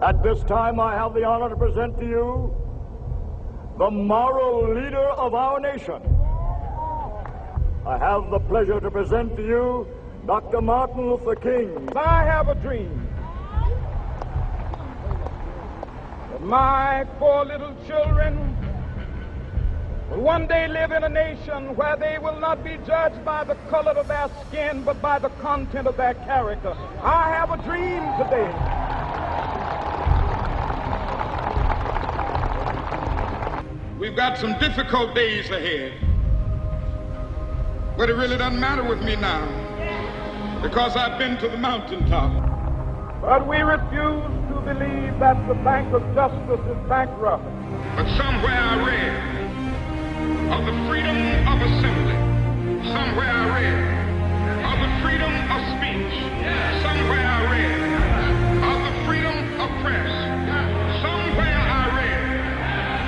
At this time, I have the honor to present to you the moral leader of our nation. I have the pleasure to present to you Dr. Martin Luther King. I have a dream that my 4 little children will one day live in a nation where they will not be judged by the color of their skin, but by the content of their character. I have a dream today. We've got some difficult days ahead, but it really doesn't matter with me now because I've been to the mountaintop. But we refuse to believe that the Bank of Justice is bankrupt. But somewhere I read of the freedom of assembly. Somewhere I read of the freedom of speech. Somewhere I read of the freedom of press. Somewhere I read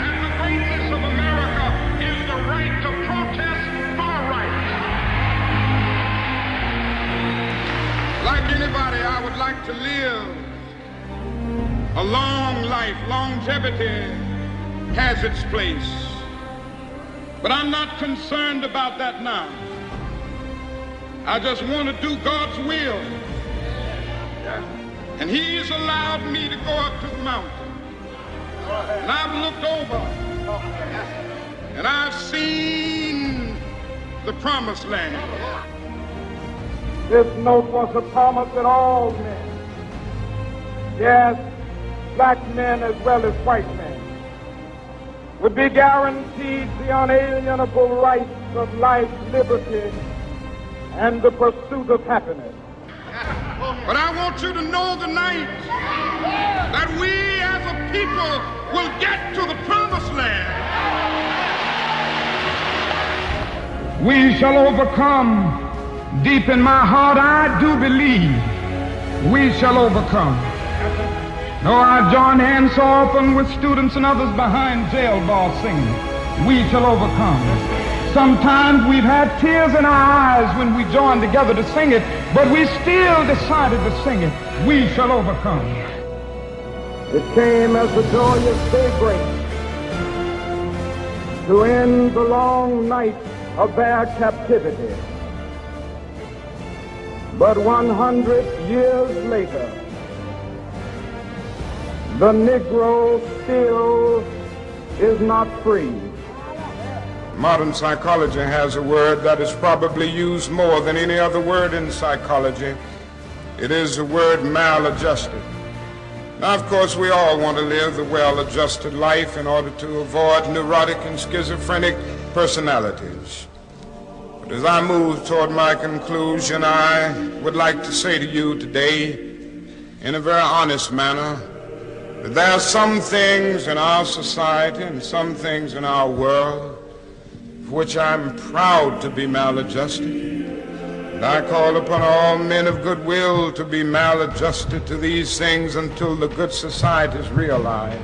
that the greatness of America is the right to protest our rights. Like anybody, I would like to live a long life. Longevity has its place. But I'm not concerned about that now. I just want to do God's will. And He's allowed me to go up to the mountain. And I've looked over and I've seen the promised land. This note was a promise that all men, yes, black men as well as white men, would be guaranteed the unalienable rights of life, liberty, and the pursuit of happiness. But I want you to know tonight that we as a people will get to the promised land. We shall overcome. Deep in my heart, I do believe we shall overcome. Though I join hands so often with students and others behind jail bars singing, we shall overcome. Sometimes we've had tears in our eyes when we joined together to sing it, but we still decided to sing it. We shall overcome. It came as a joyous daybreak to end the long night of their captivity. But 100 years later, the Negro still is not free. Modern psychology has a word that is probably used more than any other word in psychology. It is the word maladjusted. Now, of course, we all want to live the well-adjusted life in order to avoid neurotic and schizophrenic personalities. But as I move toward my conclusion, I would like to say to you today, in a very honest manner, that there are some things in our society and some things in our world for which I'm proud to be maladjusted. And I call upon all men of goodwill to be maladjusted to these things until the good society is realized.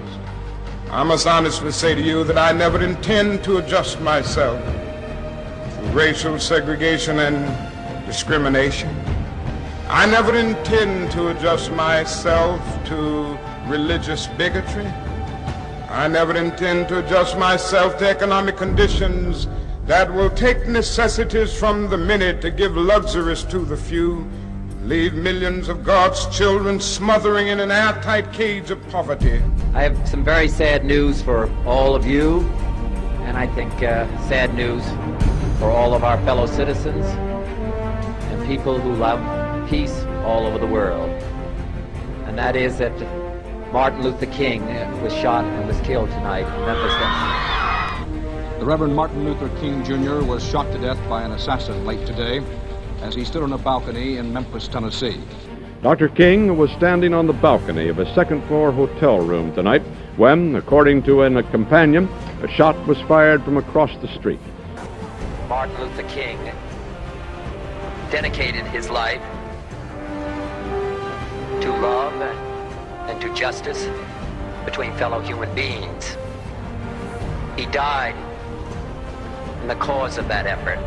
I must honestly say to you that I never intend to adjust myself to racial segregation and discrimination. I never intend to adjust myself to religious bigotry. I never intend to adjust myself to economic conditions that will take necessities from the many to give luxuries to the few, leave millions of God's children smothering in an airtight cage of poverty. I have some very sad news for all of you, and I think sad news for all of our fellow citizens and people who love peace all over the world. And that is that Martin Luther King was shot and was killed tonight in Memphis, Tennessee. The Reverend Martin Luther King Jr. was shot to death by an assassin late today as he stood on a balcony in Memphis, Tennessee. Dr. King was standing on the balcony of a second-floor hotel room tonight when, according to a companion, a shot was fired from across the street. Martin Luther King dedicated his life to love and to justice between fellow human beings. He died in the cause of that effort.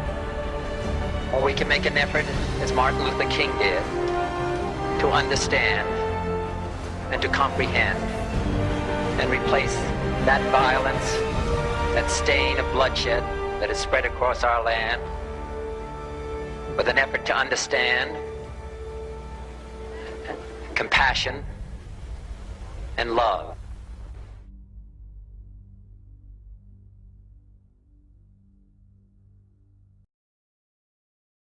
Or we can make an effort, as Martin Luther King did, to understand and to comprehend, and replace that violence, that stain of bloodshed that is spread across our land, with an effort to understand, compassion, and love.